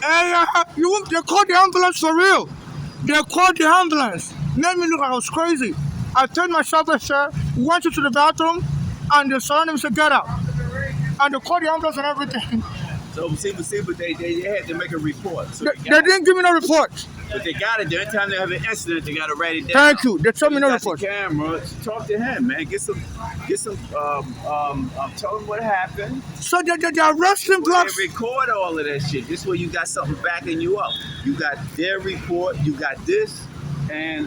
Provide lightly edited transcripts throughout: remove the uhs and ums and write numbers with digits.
Hey, they called the ambulance for real. They called the ambulance. Made me look like I was crazy. I turned myself a shirt, went into the bathroom, and the surrounding said, get out. And they called the ambulance and everything. So but they had to make a report. So They didn't give me no report. But they got it. Every time they have an incident, they got to write it down. Thank you. They told me no got report. The camera. Talk to him, man. Get some. Tell him what happened. So they arresting blocks. They record all of that shit. This way you got something backing you up. You got their report. You got this, and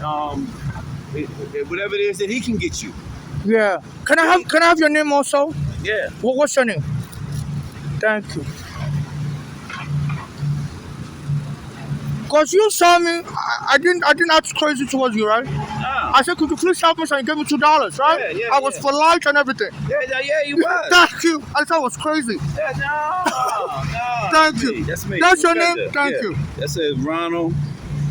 whatever it is that he can get you. Yeah. Can I have your name also? Yeah. What's your name? Thank you. Cause you saw me, I didn't act crazy towards you, right? No. I said, could you please help me? So you gave me $2, right? Yeah, I was polite and everything. Yeah, you was. Thank you. I thought I was crazy. Yeah, no. Thank you. That's me. That's your name? Thank you. That says Ronald.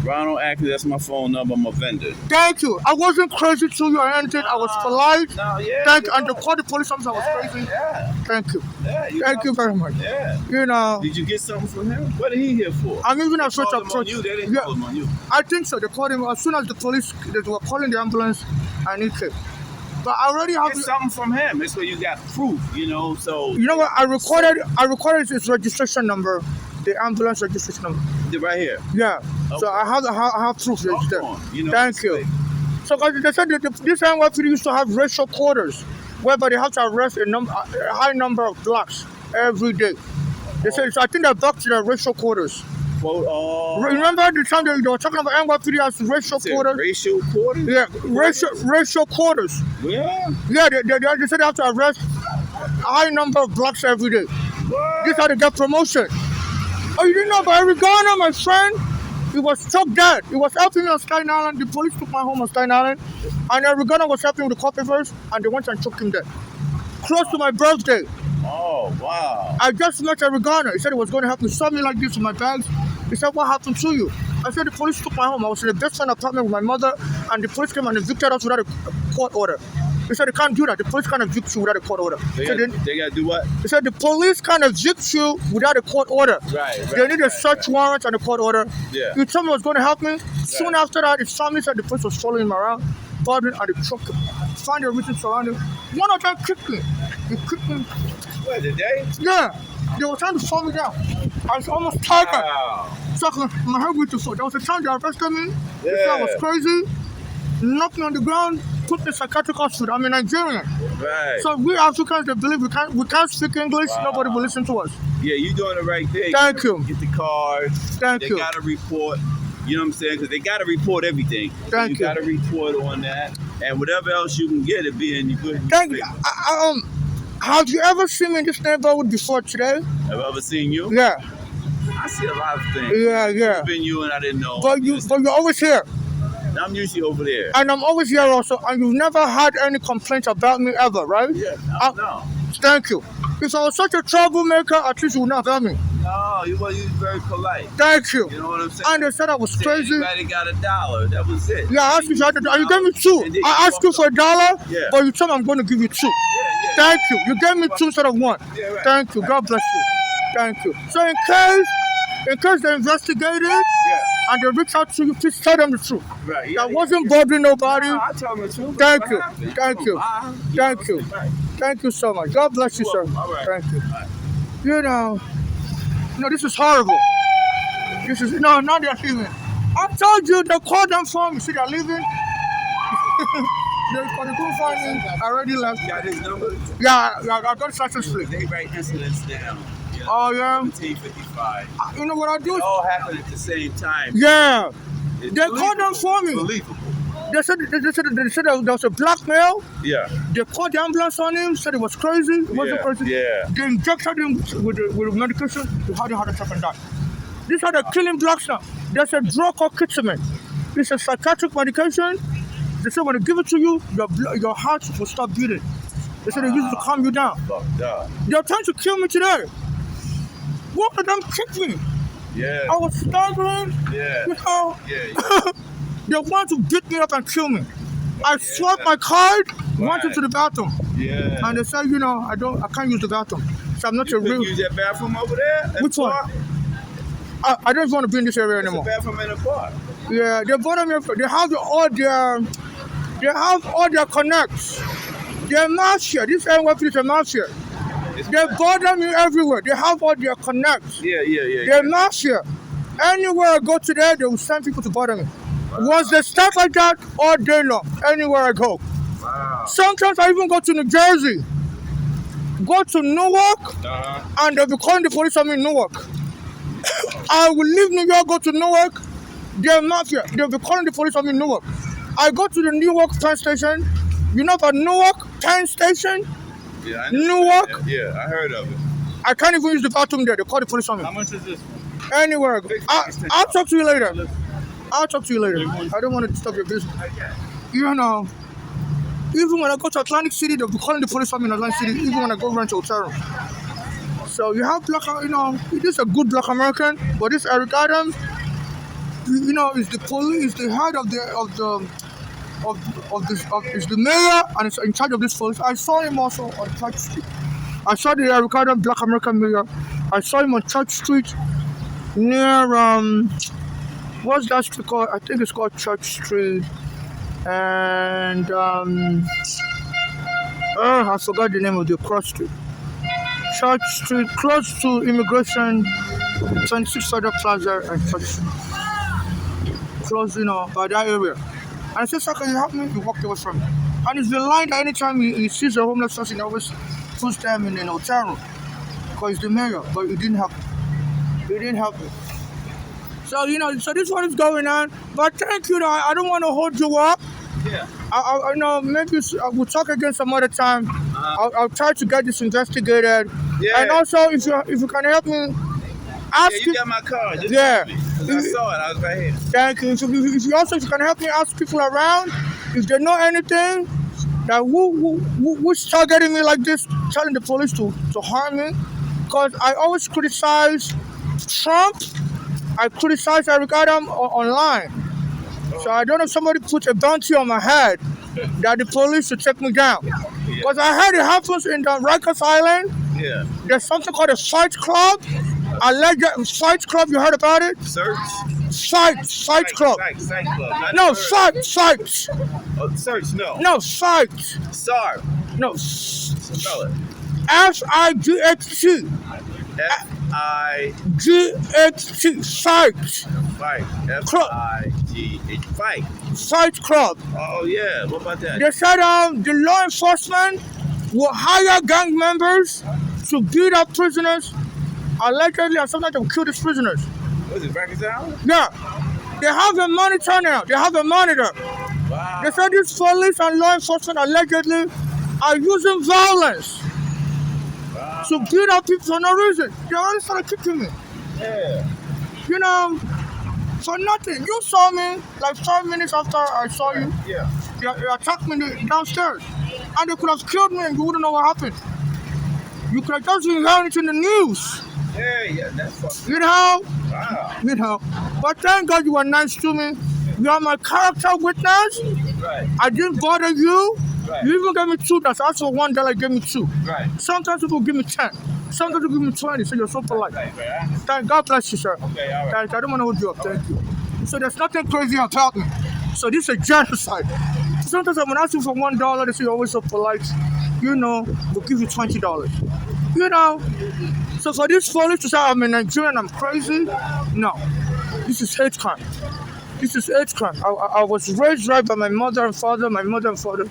Ronald, actually, that's my phone number. I'm a vendor. Thank you. I wasn't crazy to you or anything. I was polite. No, yeah. Thank you. And to call the police officer, I was crazy. Yeah. Thank you. Yeah, Thank you very much. Yeah. You know. Did you get something from him? What are he here for? I'm even They afraid to called him on approach. you. They didn't call him on you. I think so. They called him as soon as the police they were calling the ambulance, and he came. But I already have Get something from him. That's where you got proof, So you know what? I recorded his registration number, the ambulance registration number. Right here. Yeah. Okay. So I have proof there. Thank you. Like, So they said that this NYC used to have racial quarters, whereby they have to arrest a high number of blacks every day. They said, so I think they're back to their racial quarters. Remember the time they were talking about NYPD as racial quarters? Racial quarters? Yeah, racial quarters. Yeah. Yeah, they said they have to arrest a high number of blacks every day. What? This is how they get promotion. Oh, you didn't know about Eric Garner, my friend? He was struck dead. He was helping me on Staten Island. The police took my home on Staten Island. And Eric Garner was helping with the court papers, and they went and took him dead. Close to my birthday. Oh, wow. I just met Eric Garner. He said he was going to help me. Saw me like this with my bags. He said, what happened to you? I said, the police took my home. I was in a best friend apartment with my mother, and the police came and evicted us without a court order. He said, they can't do that. The police can't evict you without a court order. They got to do what? He said, the police can't evict you without a court order. Right. They need a search warrant and a court order. Yeah. He told me he was going to help me. Soon after that, his family said the police was following him around, bothering and they truck him. Find a reason surrounding him. One of them kicked me. He kicked me. What, today? Yeah. They were trying to fall me down. I was almost tired. Wow. So my head went to fall. There was a time they arrested me. They said I was Yeah. crazy. Knocked me on the ground, put me in psychiatric hospital. I'm a Nigerian. Right. So we Africans, they believe we can't speak English. Wow. Nobody will listen to us. Yeah, you doing the right thing. Thank you. Get the card. Thank They you. got to report. You know what I'm saying? Because they got to report everything. Thank you. You got to report on that. And whatever else you can get, it be in your good. Thank you. Have you ever seen me in this neighborhood before today? Have I ever seen you? Yeah. I see a lot of things. Yeah. It's been you and I didn't know. But you're always here. I'm usually over there. And I'm always here also. And you've never had any complaints about me ever, right? Yeah, no. Thank you. If I was such a troublemaker, at least you would not have me. No, you were very polite. Thank you. You know what I'm saying? And they said I was crazy. Everybody got $1. That was it. Yeah, I asked you for $1. You gave me $2. I asked you for $1, Yeah. but you told me I'm going to give you $2. Yeah. Thank you. You gave me 2 instead of 1. Yeah, right. Thank you. God bless you. Thank you. So in case they investigated and they reach out to you, please tell them the truth. Right. Yeah, That wasn't bothering nobody. No, I tell them the truth. Thank you. What happened? Thank you. Thank you. Right. Thank you so much. God bless you, sir. All right. Thank you. All right. You know, this is horrible. This is now they're leaving. I told you they called them for me. See, they're leaving. They couldn't find me. I already left. Got his number? Yeah, I got successfully. They write incidents down. Oh yeah. 1755. You know what I do? It all happened at the same time. Yeah. It's They called them for me. Believable. They said there was a black male. Yeah. They called the ambulance on him. Said it was crazy. It wasn't crazy. Yeah. They injected him with medication. He had a heart attack and died. These are the killing blocks now. There's a drug called ketamine. It's a psychiatric medication. They said when they give it to you, your heart will stop beating. They said they use it to calm you down. Fucked up. They're trying to kill me today. One of them kicked me. Yeah. I was staggering. Yeah. You know. Yeah. They wanted to beat me up and kill me. I swiped my card, went into the bathroom. Yeah. And they said, I can't use the bathroom. I'm not You a could real. use that bathroom over there. in Which the one? park. I don't want to be in this area It's a anymore. bathroom in the park. Yeah, they bother me. They have all their connects. They're mafia. This NYC is a mafia. It's They bother me everywhere. They have all their connects. yeah. They're mafia. Anywhere I go to there, they will send people to bother me. Once they start like that, all day long, anywhere I go. Wow. Sometimes I even go to New Jersey, go to Newark, and they'll be calling the police on me in Newark. I will leave New York, go to Newark. They're mafia. They'll be calling the police on me in Newark. I go to the Newark Penn Station. You know about Newark Penn Station? Yeah, I know. Newark? Yeah, I heard of it. I can't even use the bathroom there. They call the police on me. How much is this? Anywhere I go. I'll talk to you later. I'll talk to you later. I don't want to disturb your business. You know, even when I go to Atlantic City, they'll be calling the police on me in Atlantic City, even when I go rent a hotel room. So you have black, this is a good black American, but this Eric Adams, is the police, is the head is the mayor, and is in charge of this police. I saw him also on Church Street. I saw the Eric Adams black American mayor. I saw him on Church Street near what's that street called? I think it's called Church Street, and I forgot the name of the cross street. Church Street, close to Immigration, 26 Federal Plaza, and Church Street. Close, by that area. And I said, sir, can you help me? He walked away from me. And it's the line that anytime he sees a homeless person, he always puts them in an hotel room. Because he's the mayor, but he didn't help me. He didn't help me. So, so this one is going on. But thank you, I don't want to hold you up. Yeah. Maybe we'll talk again some other time. I'll try to get this investigated. Yeah. And also, if you can help me, ask Yeah, you got my card. Just Yeah. tell me. 'Cause I saw it. I was right here. Thank you. If you can help me ask people around if they know anything that who's targeting me like this, telling the police to harm me, because I always criticize Trump. I criticize Eric Adams online. So I don't know if somebody put a bounty on my head that the police should take me down. Because I heard it happens in the Rikers Island. Yeah. There's something called a fight club. Fight club, you heard about it? Search. Fight club. Psych club. No, fight. Oh, search, no. No, fight. Sorry. No, Spell it. FIGHT. F-I-G-H. Fight. Fight. Club. F-I-G-H. Fight. Fight club. Oh, yeah. What about that? They said the law enforcement will hire gang members to beat up prisoners, allegedly, and sometimes they will kill these prisoners. Was it Rikers Island? Yeah. They have a monitor now. They have a monitor. Wow. They said these police and law enforcement allegedly are using violence to beat up people for no reason. They already started kicking me. Yeah. For nothing. You saw me like 5 minutes after I saw you. Yeah. They attacked me downstairs. And they could have killed me and you wouldn't know what happened. You could have just been hearing it in the news. Yeah, that's fucking Wow. But thank God you were nice to me. You are my character witness. right. I didn't bother you. Right. You even gave me $2. I asked for $1, gave me 2. Right. Sometimes people give me 10. Sometimes people give me 20. So you're so polite. Right. I understand. Thank God bless you, sir. Okay, all right. Thank you. I don't want to hold you up. Thank you. So there's nothing crazy about me. So this is a genocide. Sometimes I'm asking for $1. They say you're always so polite. We'll give you $20. So for this police to say I'm a Nigerian, I'm crazy. No. This is hate crime. This is hate crime. I was raised right by my mother and father. My mother and father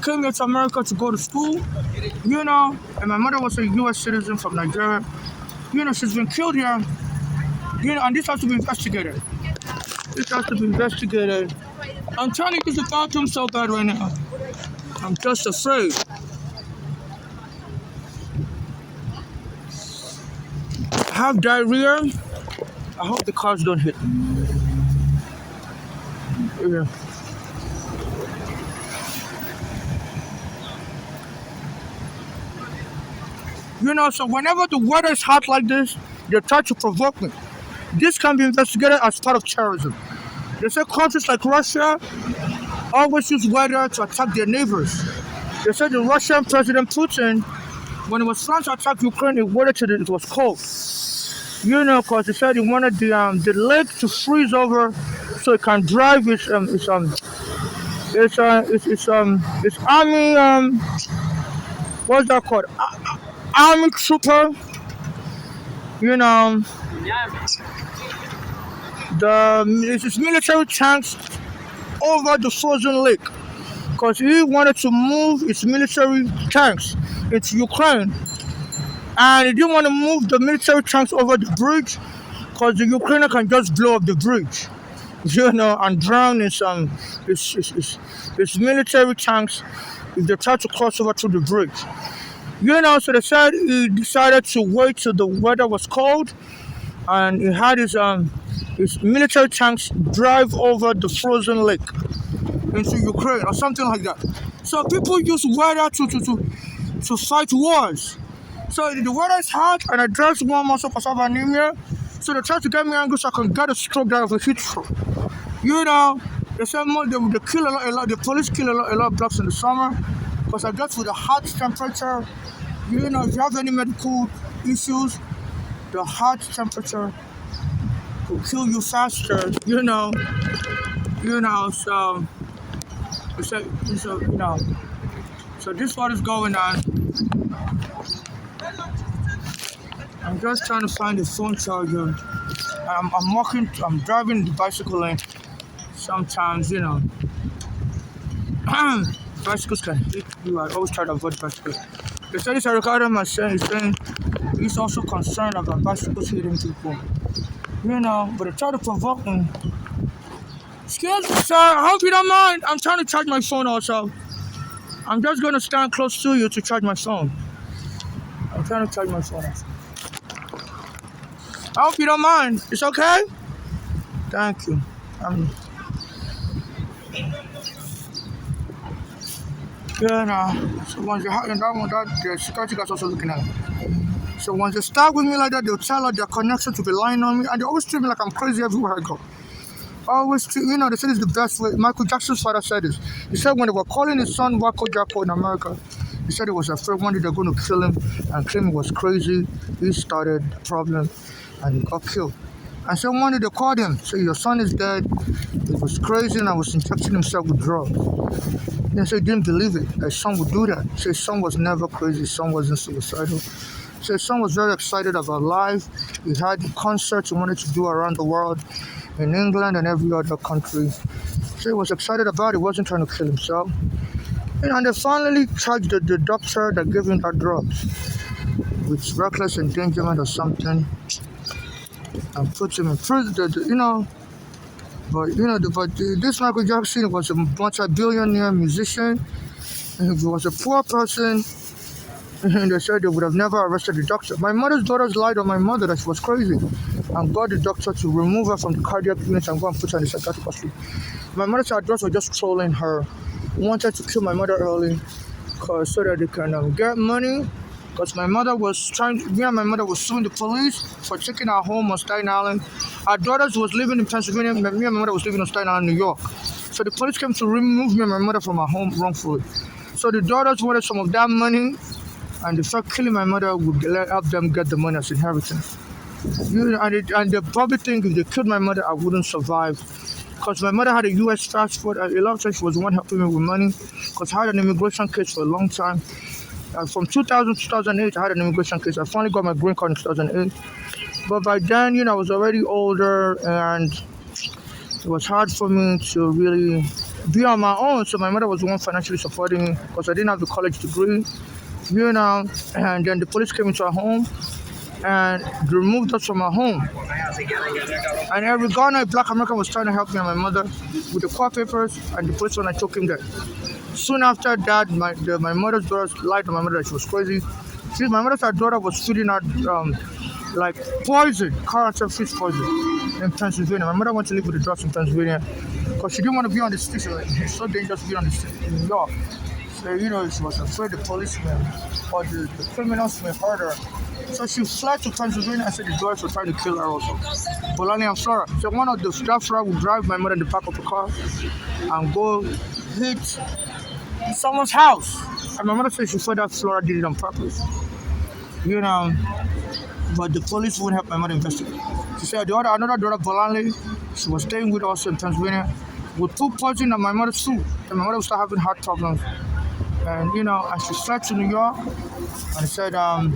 came here to America to go to school, and my mother was a U.S. citizen from Nigeria. She's been killed here, and this has to be investigated. I'm trying to use the bathroom so bad right now. I'm just afraid. I have diarrhea. I hope the cars don't hit me. Yeah. So whenever the weather is hot like this, they try to provoke me. This can be investigated as part of terrorism. They say countries like Russia always use weather to attack their neighbors. They said the Russian President Putin When it was trying to attack Ukraine, it waited till it was cold. Because he said he wanted the lake to freeze over so it can drive its army what's that called? Army trooper. You know it's military tanks over the frozen lake because he wanted to move its military tanks into Ukraine, and he didn't want to move the military tanks over the bridge because the Ukrainian can just blow up the bridge, and drown its military tanks if they try to cross over through the bridge. So they said he decided to wait till the weather was cold, and he had his military tanks drive over the frozen lake into Ukraine or something like that. So people use weather to fight wars. So the weather is hot and I dress warm also because I have anemia. So they try to get me angry so I can get a stroke that of a heat stroke. They said they kill a lot, the police kill a lot of blacks in the summer because I guess with the hot temperature, if you have any medical issues, the hot temperature will kill you faster, so this is what is going on. I'm just trying to find the phone charger. I'm driving the bicycle lane. Sometimes, bicycles can hit you. I always try to avoid bicycles. They said it's a recorder my son is saying he's also concerned about bicycles hitting people. But they try to provoke me. Excuse me, sir, I hope you don't mind. I'm trying to charge my phone also. I'm just going to stand close to you to charge my phone. I'm trying to charge my phone also. I hope you don't mind. It's okay? Thank you. So once you're having that one, the security guys also looking at it. So once they start with me like that, they'll tell her their connection to be lying on me, and they always treat me like I'm crazy everywhere I go. Always treat, they said it's the best way. Michael Jackson's father said this. He said when they were calling his son Wacko Jacko in America, he said he was afraid one day they're going to kill him and claim he was crazy. He started a problem and he got killed. And so one day they called him, said your son is dead. He was crazy and I was injecting himself with drugs. Then so he didn't believe it. His son would do that. So his son was never crazy. His son wasn't suicidal. So his son was very excited about life. He had concerts he wanted to do around the world, in England and every other country. So he was excited about it. He wasn't trying to kill himself. And they finally charged the doctor that gave him that drugs with reckless endangerment or something, and put him in prison. But this Michael Jackson was a multi-billionaire musician, and he was a poor person, and they said they would have never arrested the doctor. My mother's daughters lied on my mother that she was crazy and got the doctor to remove her from the cardiac unit and go and put her in the psychiatric hospital. My mother said daughters were just trolling her, wanted to kill my mother early so that they can get money. Because me and my mother was suing the police for taking our home on Staten Island. Our daughters was living in Pennsylvania. Me and my mother was living on Staten Island, New York. So the police came to remove me and my mother from our home wrongfully. So the daughters wanted some of that money, and they thought killing my mother would help them get the money as inheritance. And they probably think if they killed my mother, I wouldn't survive. Because my mother had a U.S. passport. A lot of times she was the one helping me with money. Because I had an immigration case for a long time. From 2000 to 2008, I had an immigration case. I finally got my green card in 2008. But by then, I was already older, and it was hard for me to really be on my own. So my mother was the one financially supporting me because I didn't have the college degree, And then the police came into our home and they removed us from our home. And every Ghana, black American was trying to help me and my mother with the court papers, and the police when I took him there. Soon after that, my mother's daughters lied to my mother that she was crazy. My mother's daughter was feeding her like poison, character fish poison in Pennsylvania. My mother went to live with the drugs in Pennsylvania because she didn't want to be on the streets. It's so dangerous to be on the streets in New York. So, she was afraid the policemen or the criminals may hurt her. So she fled to Pennsylvania and said the daughters were trying to kill her also. Bolani and Flora. So one of the staff would drive my mother in the back of the car and go hit someone's house. And my mother said she thought that Flora did it on purpose. You know, but the police wouldn't help my mother investigate. She said another daughter, Volante, she was staying with us in Pennsylvania, would put poison on my mother's food, and my mother would start having heart problems. And and she fled to New York, and said, and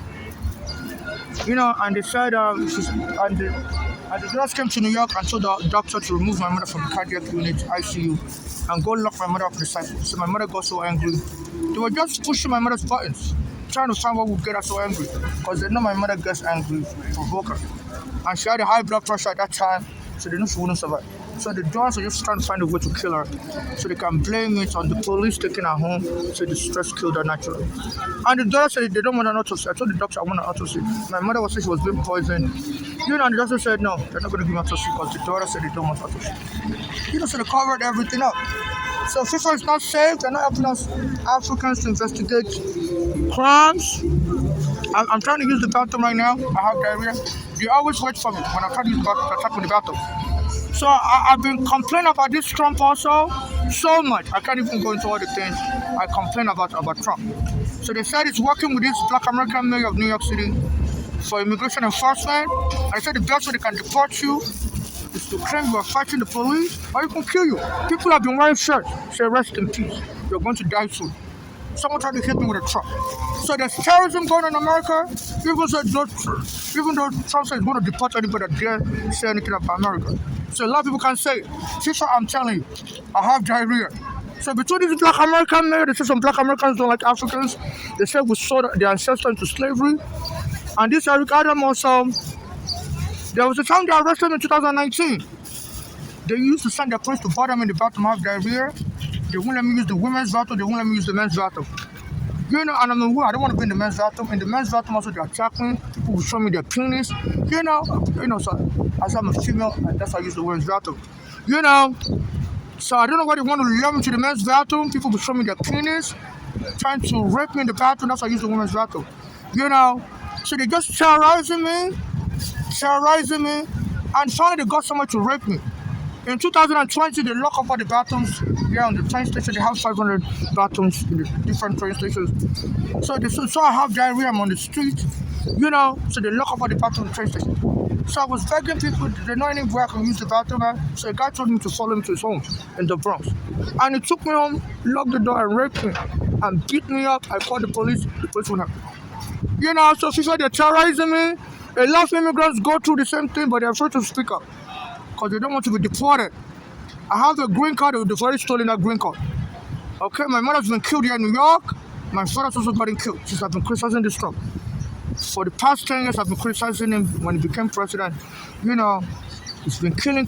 they said, and the nurse came to New York and told the doctor to remove my mother from the cardiac unit, ICU, and go lock my mother up in the cycle. So my mother got so angry. They were just pushing my mother's buttons, trying to find what would get her so angry, because they know my mother gets angry, provoke her. And she had a high blood pressure at that time, so they knew she wouldn't survive. So the dogs are just trying to find a way to kill her, so they can blame it on the police taking her home, so the stress killed her naturally. And the doctor said they don't want an autopsy. I told the doctor I want an autopsy. My mother was saying she was being poisoned. And the doctor said no, they're not going to give me an autopsy because the daughter said they don't want autopsy. So they covered everything up. So FIFA is not safe. They're not helping us Africans to investigate crimes. I'm trying to use the bathroom right now. I have diarrhea. They always wait for me when I'm trying to use the bathroom to attack me in the bathroom. So I've been complaining about this Trump also so much. I can't even go into all the things I complain about Trump. So they said it's working with this Black American mayor of New York City for immigration enforcement. And they said the best way they can deport you is to claim you are fighting the police or you can kill you. People have been wearing shirts say rest in peace. You're going to die soon. Someone tried to hit me with a truck. So there's terrorism going on in America, even though Trump says he's going to deport anybody that dare say anything about America. So a lot of people can say, Fisher, I'm telling you, I have diarrhea. So between these Black American men, they say some Black Americans don't like Africans. They say we sold their ancestors into slavery. And this Eric Adam also, there was a time they arrested him in 2019. They used to send their police to bother him in the bathroom have diarrhea. They won't let me use the women's bathroom. They won't let me use the men's bathroom. And I'm a woman. I don't want to be in the men's bathroom. In the men's bathroom, also they attack me. People will show me their penis. So as I'm a female, and that's why I use the women's bathroom. So I don't know why they want to lure me to the men's bathroom. People will show me their penis, trying to rape me in the bathroom. That's why I use the women's bathroom. So they just terrorizing me, and finally they got someone to rape me. In 2020, they lock up all the bathrooms here on the train station. They have 500 bathrooms in the different train stations. So I have diarrhea. I'm on the street, so they lock up all the bathrooms in the train station. So I was begging people, they know anywhere I can use the bathroom. So a guy told me to follow him to his home in the Bronx. And he took me home, locked the door, and raped me, and beat me up. I called the police. The police wouldn't help. So people, they're terrorizing me. A lot of immigrants go through the same thing, but they're afraid to speak up, because they don't want to be deported. I have a green card, they've already stolen that green card. Okay, my mother's been killed here in New York. My father's also gotten killed since I've been criticizing this Trump. For the past 10 years, I've been criticizing him when he became president. He's been killing. And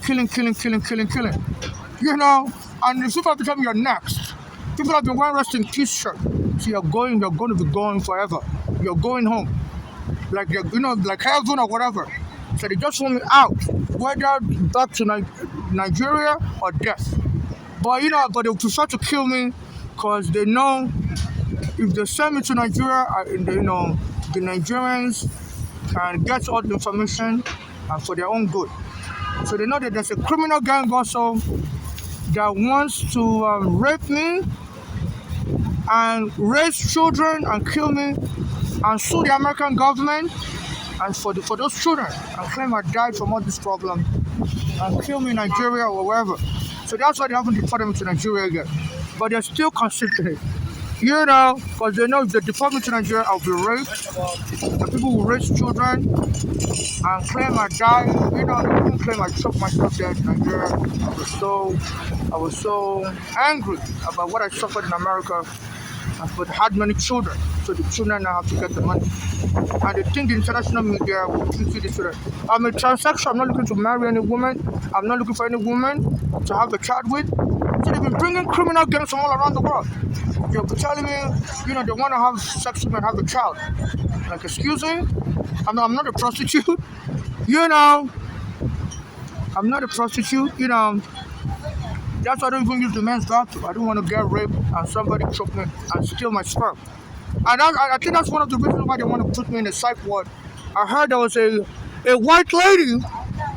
the people have become your next. People have been wearing rest in peace shirt. So you're going to be going forever. You're going home. Like heaven or whatever. So they just want me out, whether back to Nigeria or death. But they prefer to kill me, because they know if they send me to Nigeria, the Nigerians can get all the information and for their own good. So they know that there's a criminal gang also that wants to rape me and raise children and kill me and sue the American government and for those children and claim I died from all this problem and kill me in Nigeria or wherever. So that's why they haven't deported me to Nigeria again. But they're still considering, because they know if they deport me to Nigeria, I'll be raped. And people will raise children and claim I died. They won't claim I choked myself dead in Nigeria. I was so angry about what I suffered in America. But had many children, so the children now have to get the money. And they think the international media will teach you this children. I'm a transsexual. I'm not looking to marry any woman. I'm not looking for any woman to have a child with. So they've been bringing criminal gangs from all around the world. They'll be telling me, they want to have sex with me and have a child. Like, excuse me? I'm not a prostitute. I'm not a prostitute. That's why I don't even use the men's bathroom. I don't want to get raped and somebody choke me and steal my sperm. And I think that's one of the reasons why they want to put me in a psych ward. I heard there was a white lady,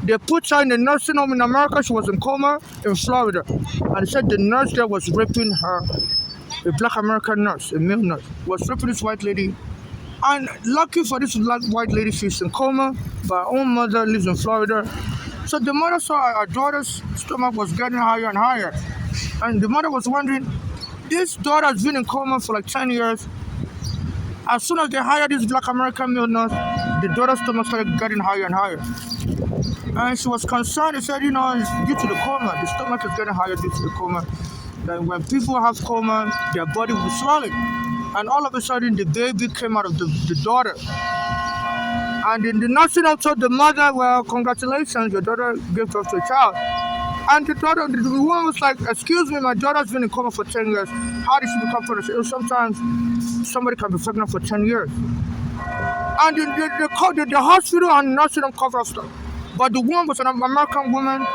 they put her in a nursing home in America. She was in coma in Florida. And they said the nurse there was raping her, a Black American nurse, a male nurse, was raping this white lady And lucky for this white lady, she's in coma. But her own mother lives in Florida. So the mother saw her daughter's stomach was getting higher and higher. And the mother was wondering, this daughter has been in coma for like 10 years. As soon as they hired this black American male nurse, the daughter's stomach started getting higher and higher. And she was concerned. They said, it's due to the coma. The stomach is getting higher due to the coma. That when people have coma, their body will be swelling. And all of a sudden, the baby came out of the daughter. And then the nursing home told the mother, well, congratulations, your daughter gave birth to a child. And the woman was like, excuse me, my daughter's been in coma for 10 years. How did she become pregnant? Sometimes somebody can be pregnant for 10 years. And the hospital and nursing home covered up stuff. But the woman was an American woman,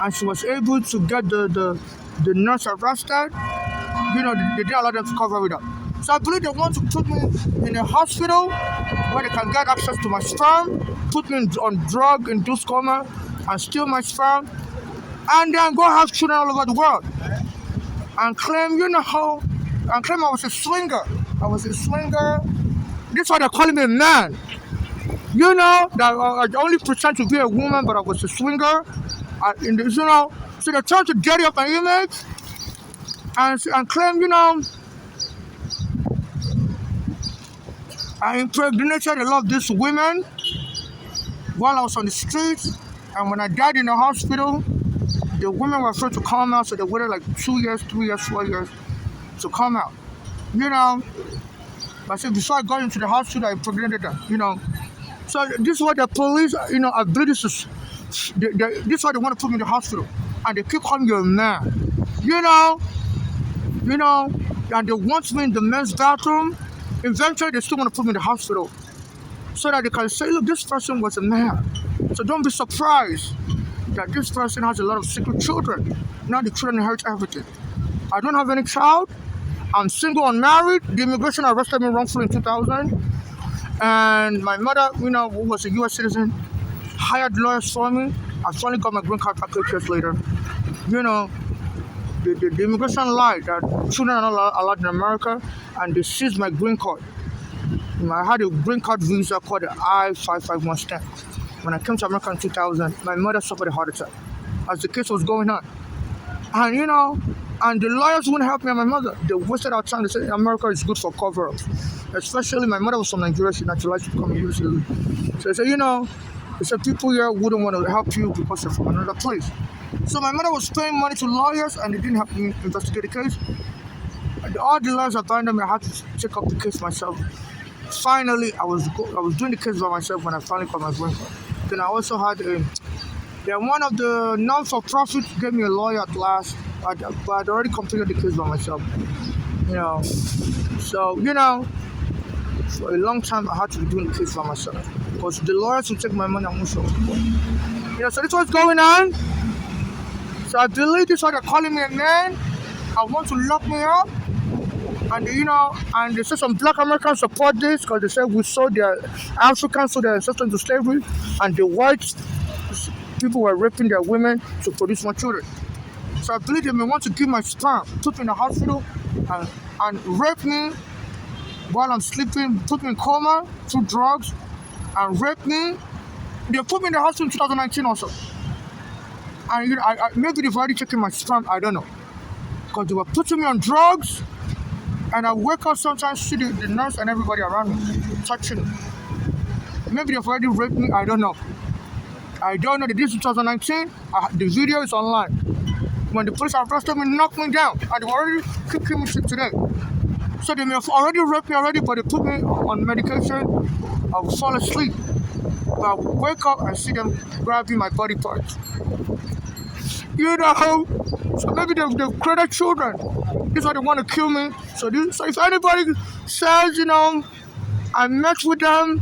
and she was able to get the nurse arrested. They didn't allow them to cover it up. So I believe they want to put me in a hospital where they can get access to my sperm, put me on drug-induced coma, and steal my sperm, and then go have children all over the world. And claim, I was a swinger. I was a swinger. This is why they're calling me a man. That I only pretend to be a woman, but I was a swinger. So they're trying to dirty up my image and claim, I impregnated a lot of these women while I was on the streets, and when I died in the hospital, the women were afraid to come out, so they waited like 2 years, 3 years, 4 years to come out. I said before I got into the hospital, I impregnated them. So this is what the police, ability to, this is why they want to put me in the hospital, and they keep calling you a man. And they want me in the men's bathroom. Eventually, they still want to put me in the hospital so that they can say, look, this person was a man. So don't be surprised that this person has a lot of secret children. Now the children inherit everything. I don't have any child. I'm single, unmarried. The immigration arrested me wrongfully in 2000. And my mother, who was a U.S. citizen, hired lawyers for me. I finally got my green card back 8 years later. The immigration lied that children are not allowed in America, and they seized my green card. I had a green card visa called the I-551 stamp. When I came to America in 2000, my mother suffered a heart attack as the case was going on. And the lawyers wouldn't help me and my mother. They wasted our time. They said America is good for cover-ups. Especially my mother was from Nigeria. She naturalized to become a U.S. citizen. So they said, they said people here wouldn't want to help you because they're from another place. So my mother was paying money to lawyers, and they didn't help me investigate the case. All the lawyers abandoned me. I had to take up the case myself. Finally, I was doing the case by myself when I finally got my green card. Then I also had one of the non-for-profit gave me a lawyer at last, but I'd already completed the case by myself. So for a long time I had to be doing the case by myself because the lawyers would take my money and move on. So this was going on. So I believe this is why they're calling me a man. I want to lock me up. And and they say some black Americans support this because they say we sold their Africans, sold their ancestors into slavery, and the white people were raping their women to produce more children. So I believe they may want to give my sperm, put me in the hospital, and rape me while I'm sleeping, put me in coma through drugs, and rape me. They put me in the hospital in 2019 also. And maybe they've already taken my sperm, I don't know. Because they were putting me on drugs. And I wake up sometimes, see the nurse and everybody around me touching me. Maybe they've already raped me, I don't know. I don't know. This is 2019, the video is online. When the police arrested me, knocked me down, and they already kicking me today. So they may have already raped me already, but they put me on medication. I will fall asleep. But I will wake up and see them grabbing my body parts. So maybe they've created children. This is why they want to kill me. So if anybody says, I met with them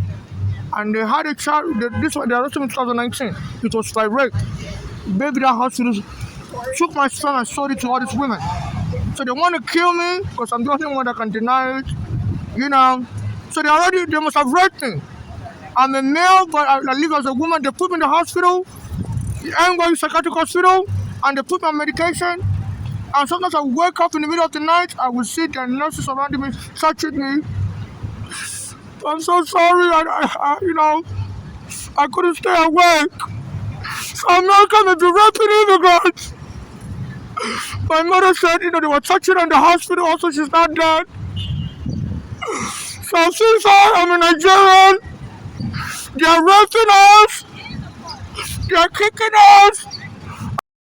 and they had a child, this one they arrested me in 2019. It was by rape. Maybe that hospital took my sperm and sold it to all these women. So they want to kill me because I'm the only one that can deny it. So they must have raped me. I'm a male, but I live as a woman. They put me in the hospital, the NYC psychiatric hospital, and they put me on medication. And sometimes I wake up in the middle of the night, I will see the nurses around me touching me. I'm so sorry. I couldn't stay awake. So I'm not gonna be raping immigrants. My mother said, they were touching on the hospital. Also, she's not dead. So since I am a Nigerian, they're raping us. They're kicking us.